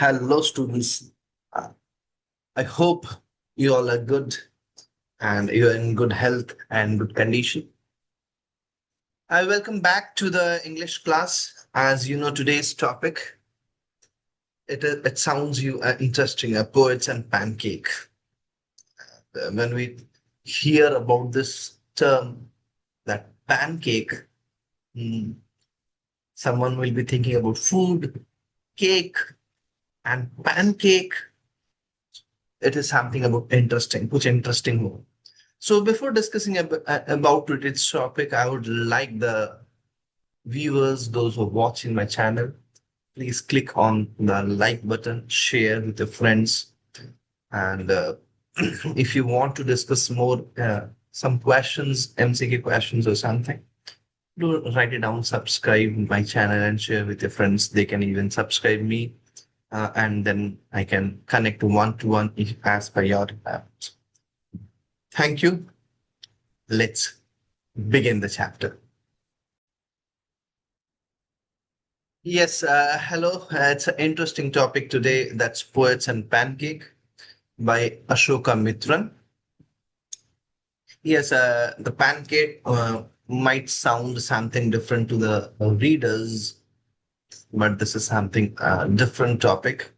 Hello, students. Uh, I hope you all are good and you're in good health and good condition. I welcome back to the English class. As you know, today's topic it sounds you interesting. Poets and pancake. When we hear about this term, that pancake, mm, someone will be thinking about food, cake, and pancake. It is something about interesting, which interesting more. So before discussing about today's topic, I would like the viewers, those who are watching my channel, please click on the like button, share with your friends, and if you want to discuss more, some questions, MCQ questions or something, do write it down, subscribe my channel and share with your friends. They can even subscribe me, and then I can connect one-to-one as per your requirements. Thank you. Let's begin the chapter. Yes, hello. It's an interesting topic today. That's Poets and Pancake by Asokamitran. Yes, the pancake might sound something different to the readers, but this is something different topic.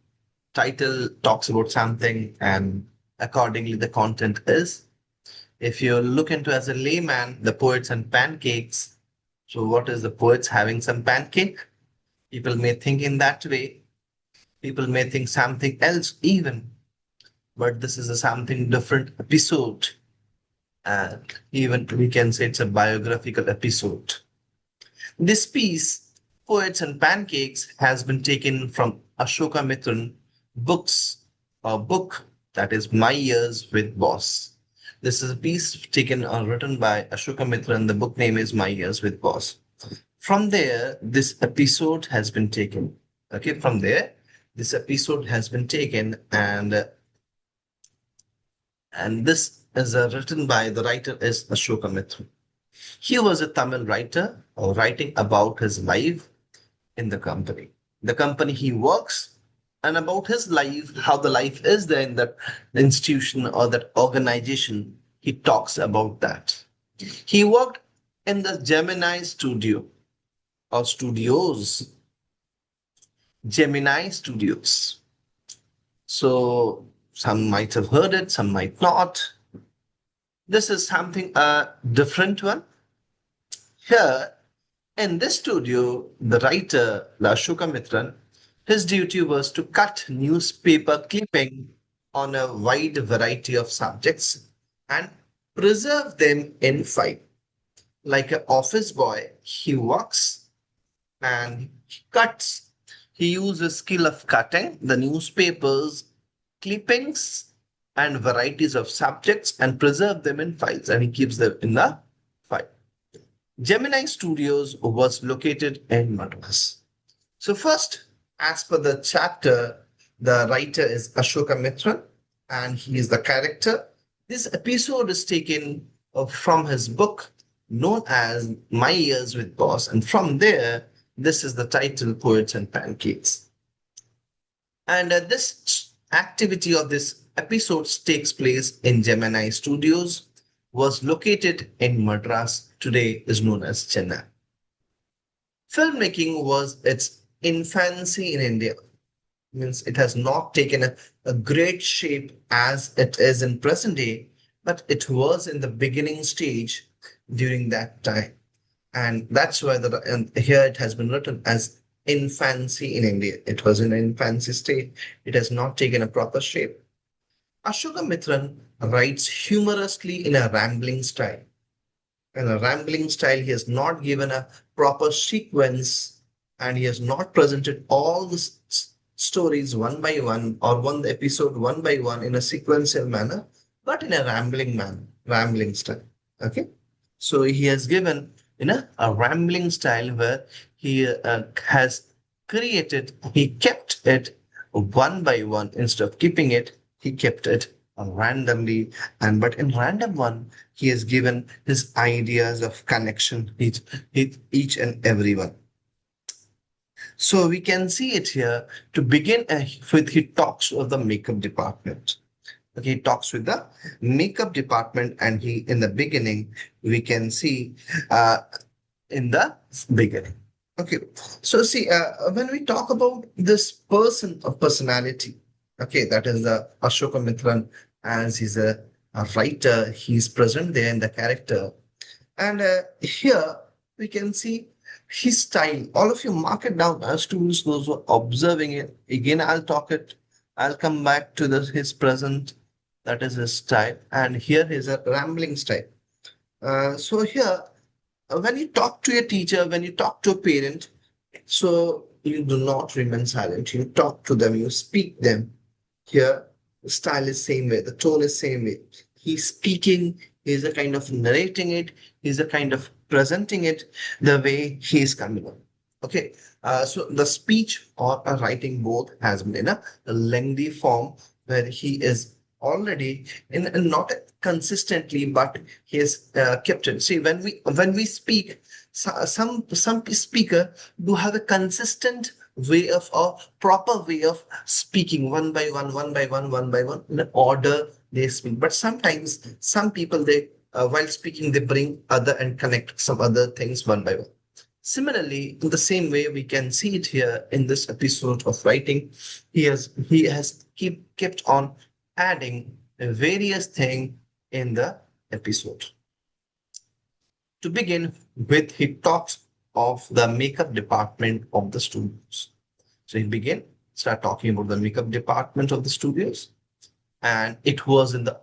Title talks about something, and accordingly, the content is. If you look into as a layman, the poets and pancakes. So, what is the poets having some pancake? People may think in that way. People may think something else even, but this is a something different episode. And even we can say it's a biographical episode. This piece, Poets and Pancakes, has been taken from Asokamitran books, a book that is My Years with Boss. This is a piece taken or written by Asokamitran. The book name is My Years with Boss. From there, this episode has been taken. Okay, from there, this episode has been taken, and this is written by the writer is Asokamitran. He was a Tamil writer writing about his life in the company he works, and about his life, how the life is there in that institution or that organization. He talks about that. He worked in the Gemini studio or studios, Gemini Studios. So some might have heard it, some might not. This is something a different one. Here in this studio, the writer, Asokamitran, his duty was to cut newspaper clipping on a wide variety of subjects and preserve them in file. Like an office boy, he works and he cuts. He uses skill of cutting the newspapers, clippings, and varieties of subjects and preserve them in files, and he keeps them in the file. Gemini Studios was located in Madras. So first, as per the chapter, the writer is Asokamitran and he is the character. This episode is taken from his book known as My Years with Boss, and from there, this is the title Poets and Pancakes. And this activity of this episodes takes place in Gemini Studios, was located in Madras, today is known as Chennai. Filmmaking was its infancy in India. Means it has not taken a great shape as it is in present day, but it was in the beginning stage during that time. And that's why and here it has been written as infancy in India. It was in an infancy state. It has not taken a proper shape. Asokamitran writes humorously in a rambling style. In a rambling style, he has not given a proper sequence, and he has not presented all the stories one by one or one episode one by one in a sequential manner, but in a rambling manner, rambling style. Okay. So he has given in a rambling style where he has created, he kept it one by one instead of keeping it, he kept it randomly, and but in random one he has given his ideas of connection each and every one. So we can see it here to begin with. He talks of the makeup department. Okay, he talks with the makeup department, and he in the beginning we can see uh, in the beginning. Okay, so see, when we talk about this person of personality, okay, that is the Asokamitran, as he's a writer, he's present there in the character. And here we can see his style. All of you mark it down as students, those who are observing it. Again, I'll come back to his present, that is his style. And here is a rambling style. So here, when you talk to a teacher, when you talk to a parent, so you do not remain silent. You talk to them, you speak them. Here, the style is same way, the tone is same way. He's speaking, he's a kind of narrating it, he's a kind of presenting it the way he's coming on. Okay, so the speech or a writing both has been in a lengthy form where he is already in not consistently, but he has kept it. See, when we speak, some speaker do have a consistent way of or proper way of speaking one by one, one by one, in order they speak. But sometimes some people they while speaking they bring other and connect some other things one by one. Similarly, in the same way, we can see it here in this episode of writing. He has kept on adding various thing in the episode. To begin with, he talks of the makeup department of the studios. So start talking about the makeup department of the studios, and it was in the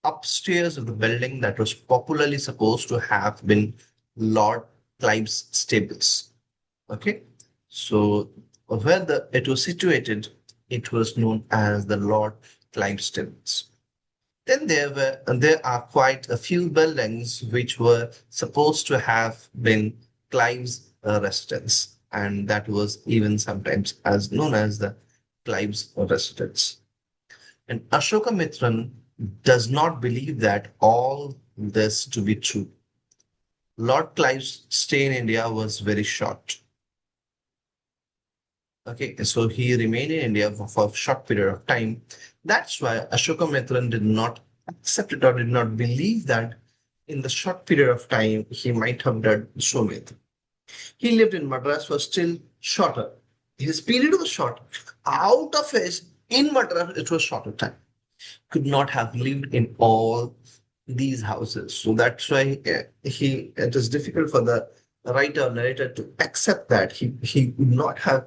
upstairs of the building that was popularly supposed to have been Lord Clive's stables. Okay, so where it was situated, it was known as the Lord Clive stables. Then there are quite a few buildings which were supposed to have been Clive's residence, and that was even sometimes as known as the Clive's residence. And Ashokamitran does not believe that all this to be true. Lord Clive's stay in India was very short. Okay, so he remained in India for a short period of time. That's why Ashokamitran did not accept it or did not believe that in the short period of time he might have done so many. He lived in Madras for still shorter. His period was short. Out of his in Madras, it was shorter time. Could not have lived in all these houses. So that's why it is difficult for the writer or narrator to accept that he could not have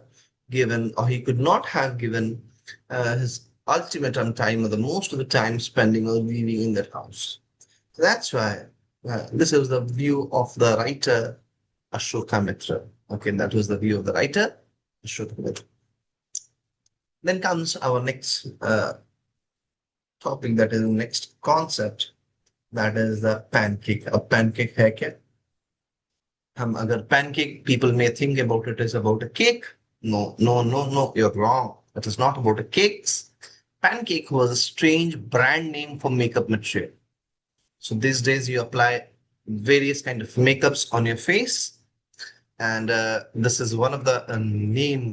given or he could not have given his ultimatum time or the most of the time spending or living in that house. So that's why this is the view of the writer Ashokamitra. Okay, that was the view of the writer Ashokamitra. Then comes our next topic, that is the next concept, that is the pancake. A pancake है क्या? हम अगर pancake, people may think about it as about a cake. No, no, no, no, you're wrong. It is not about a cakes. Pancake was a strange brand name for makeup material. So these days you apply various kind of makeups on your face, and this is one of the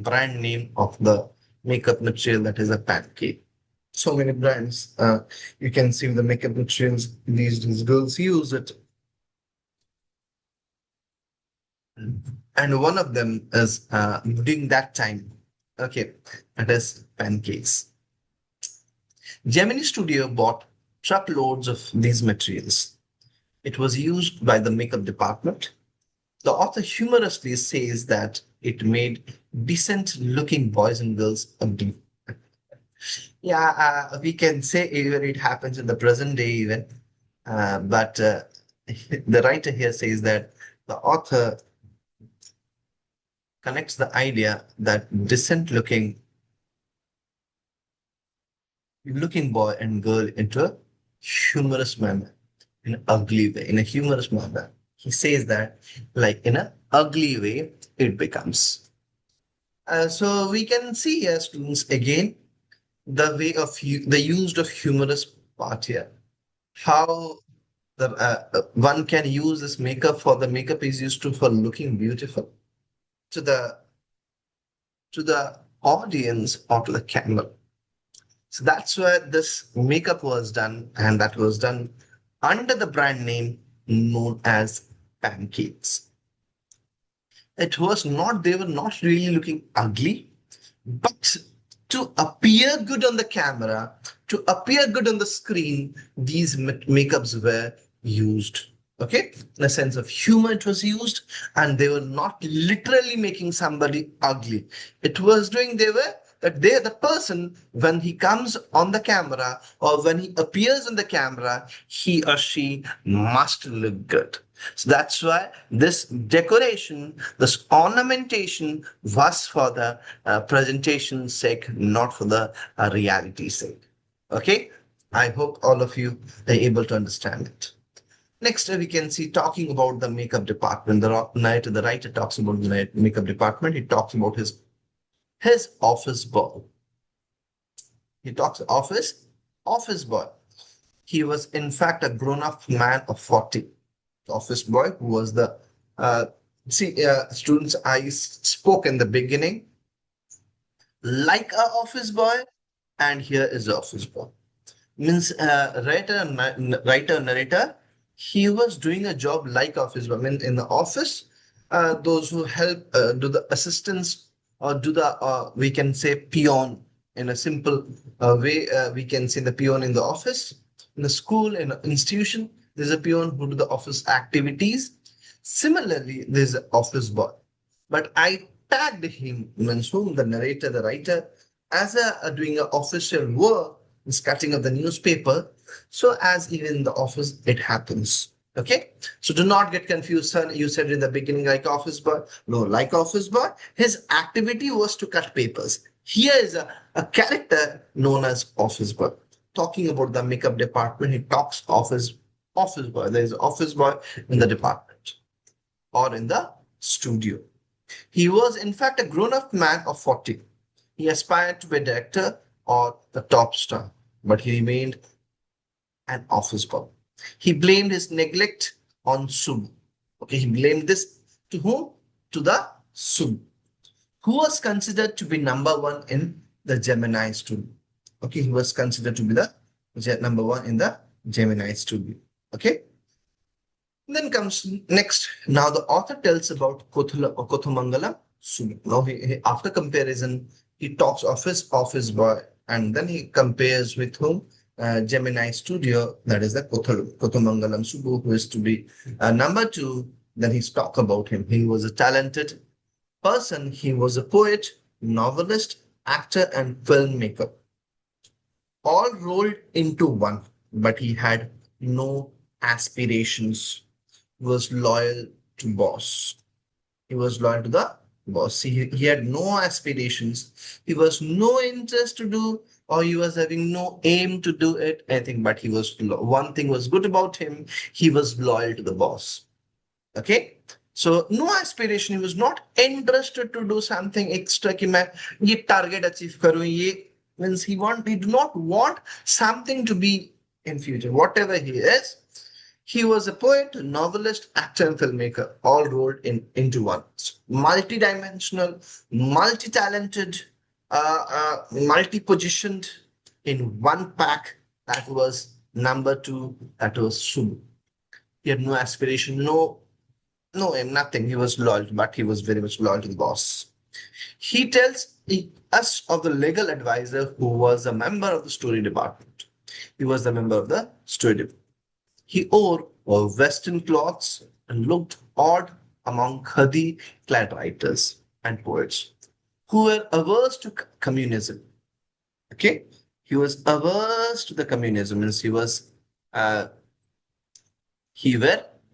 brand name of the makeup material, that is a pancake. So many brands you can see the makeup materials these days girls use it, and one of them is during that time, okay, that is Pancakes. Gemini Studio bought truckloads of these materials. It was used by the makeup department. The author humorously says that it made decent looking boys and girls ugly. Yeah, we can say even it happens in the present day even, but the writer here says that the author connects the idea that decent looking boy and girl into a humorous manner, in an ugly way, in a humorous manner. He says that like in an ugly way it becomes. So we can see here students again the way of the use of humorous part here. How the one can use this makeup for the makeup is used to for looking beautiful. So the to the audience or to the camera. So that's where this makeup was done, and that was done under the brand name known as Pancakes. It was not, they were not really looking ugly, but to appear good on the camera, to appear good on the screen, these makeups were used. Okay, in a sense of humor, it was used, and they were not literally making somebody ugly. It was doing, they were that they, the person, when he comes on the camera or when he appears on the camera, he or she must look good. So that's why this decoration, this ornamentation was for the presentation sake, not for the reality sake. Okay, I hope all of you are able to understand it. Next, we can see talking about the makeup department. The writer talks about the makeup department. He talks about his office boy. He talks office boy. He was in fact a grown-up man of 40. The office boy who was the students, I spoke in the beginning like a office boy, and here is the office boy. Means writer narrator, he was doing a job like office boy. I mean, in the office, those who help do the assistance or do the we can say peon in a simple way. We can say the peon in the office, in the school, in an institution. There's a peon who do the office activities. Similarly, there's an office boy. But I tagged him, means whom, the narrator, the writer, as a doing an official work, is cutting of the newspaper. So as even in the office, it happens. Okay, so do not get confused, son. You said in the beginning like office boy. No, like office boy, his activity was to cut papers. Here is a character known as office boy. Talking about the makeup department, he talks office boy. There is office boy in the department or in the studio. He was in fact a grown-up man of 40. He aspired to be a director or the top star, but he remained an office boy. He blamed his neglect on Sub. Okay, he blamed this to whom? To the Sub, who was considered to be number one in the Gemini studio. Okay, he was considered to be the number one in the Gemini studio. Okay. Then comes next. Now the author tells about Kothamangala Sub. Now after comparison, he talks of his office boy, and then he compares with whom? Gemini Studio, that is the Kothamangalam Subbu, who is to be number two. Then he's talk about him. He was a talented person. He was a poet, novelist, actor, and filmmaker, all rolled into one. But he had no aspirations. He was loyal to boss. He was loyal to the boss. He had no aspirations. He was no interest to do, or he was having no aim to do it, anything, but he was, one thing was good about him, he was loyal to the boss. Okay. So no aspiration. He was not interested to do something extra. कि मैं ये target achieve करूँ, ये means he did not want something to be in future. Whatever he is, he was a poet, novelist, actor, and filmmaker, all rolled into one. Multi-dimensional, multi-talented, multi-positioned in one pack. That was number two. That was Sub. He had no aspiration, no aim, nothing. He was loyal, but he was very much loyal to the boss. He tells us of the legal advisor who was a member of the story department. He was the member of the story department. He wore Western clothes and looked odd among khadi-clad writers and poets who were averse to communism. Okay, he was averse to the communism, means he was who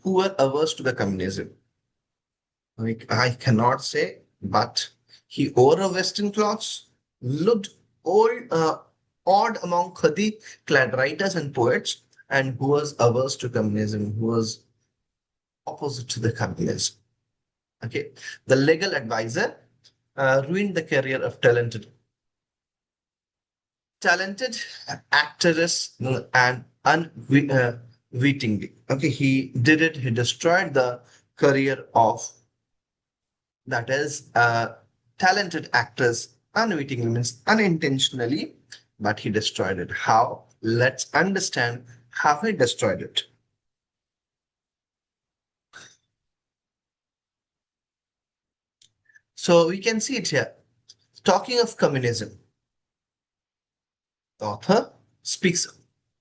were averse to the communism. I cannot say, but he wore a Western clothes, looked odd among khadi-clad writers and poets, and who was averse to communism, who was opposite to the communism. Okay, the legal advisor ruined the career of talented actress and unwittingly. Okay, he did it. He destroyed the career of, that is talented actress unwittingly, means unintentionally, but he destroyed it. How? Let's understand how he destroyed it. So we can see it here. Talking of communism, the author speaks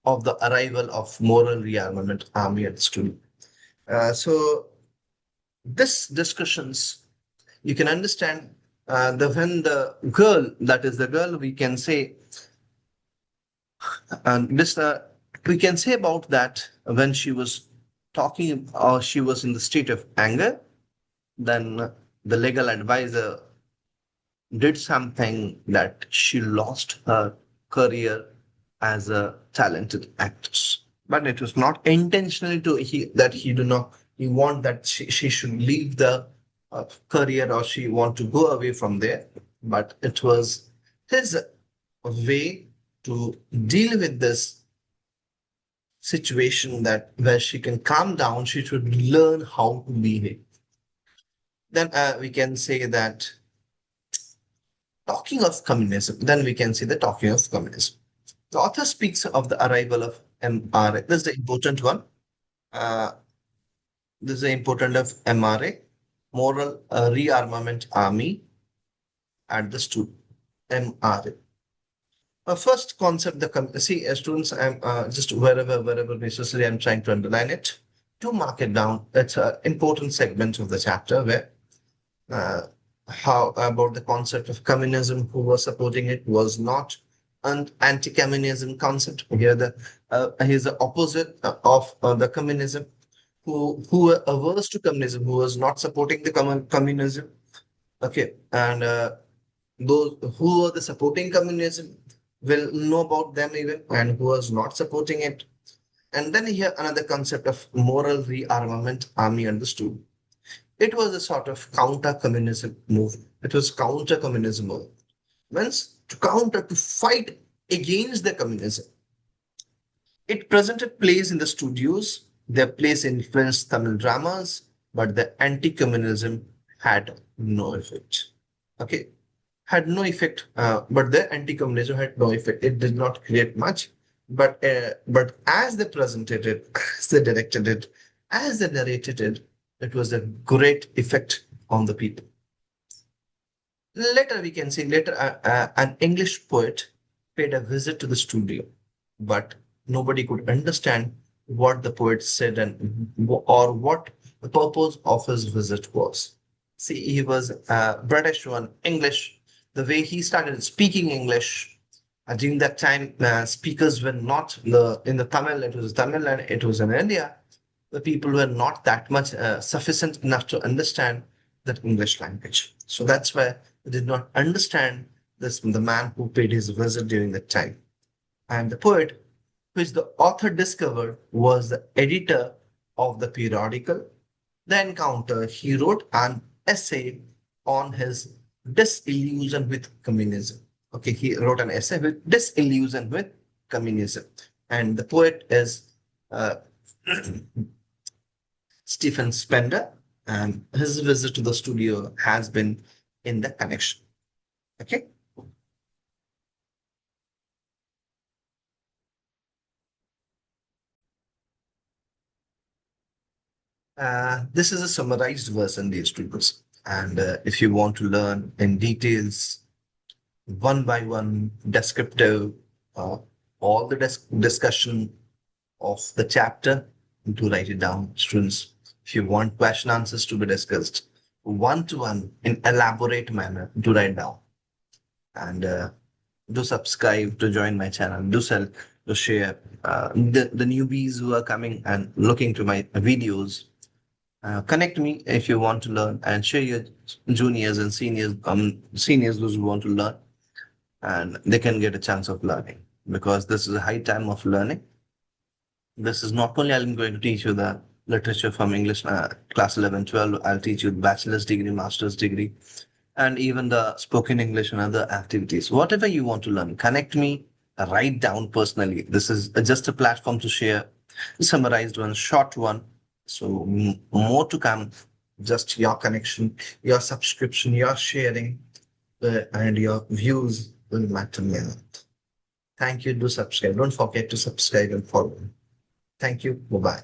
of the arrival of moral rearmament army at school. So this discussions, you can understand the when the girl, that is the girl, we can say, and this we can say about that when she was talking or she was in the state of anger, then the legal advisor did something that she lost her career as a talented actress. But it was not intentionally to that he do not he want that she should leave the career or she want to go away from there. But it was his way to deal with this situation, that where she can calm down, she should learn how to behave. Then we can say that talking of communism, then we can see the talking of communism. The author speaks of the arrival of MRA. This is the important one. Uh, this is the important of MRA, Moral Rearmament Army at the student. MRA. First concept, see, students, I'm just wherever necessary, I'm trying to underline it to mark it down. It's an important segment of the chapter where uh, how about the concept of communism, who was supporting it, was not an anti-communism concept. Here the here's the opposite of the communism, who were averse to communism, who was not supporting the communism. Okay, and those who were the supporting communism will know about them even, and who was not supporting it. And then here another concept of moral rearmament army understood. It was a sort of counter-communism movement. It was counter-communism movement. Means to counter, to fight against the communism. It presented plays in the studios. Their plays influenced Tamil dramas, but the anti-communism had no effect. Okay, had no effect. But the anti-communism had no effect. It did not create much. But as they presented it, as they directed it, as they narrated it, it was a great effect on the people. Later, we can see later an English poet paid a visit to the studio, but nobody could understand what the poet said or what the purpose of his visit was. See, he was British one, English. The way he started speaking English during that time, speakers were not in the Tamil. It was Tamil and it was in India. The people were not that much sufficient enough to understand that English language. So that's why they did not understand this, the man who paid his visit during that time. And the poet, which the author discovered, was the editor of the periodical The Encounter. He wrote an essay on his disillusion with communism. Okay, he wrote an essay with disillusion with communism. And the poet is Stephen Spender, and his visit to the studio has been in the connection. Okay. This is a summarized version, dear students. And if you want to learn in details, one by one, descriptive, uh, all the discussion of the chapter, to write it down, students. If you want question answers to be discussed, one to one in elaborate manner, to write down. And do subscribe to join my channel. Do sell to share the newbies who are coming and looking to my videos. Connect me if you want to learn, and share your juniors and seniors those who want to learn, and they can get a chance of learning, because this is a high time of learning. This is not only I'm going to teach you the literature from English class 11, 12. I'll teach you bachelor's degree, master's degree, and even the spoken English and other activities. Whatever you want to learn, connect me, write down personally. This is just a platform to share summarized one, short one. So more to come. Just your connection, your subscription, your sharing. and your views will matter a lot. Thank you. Do subscribe. Don't forget to subscribe and follow. Thank you. Bye bye.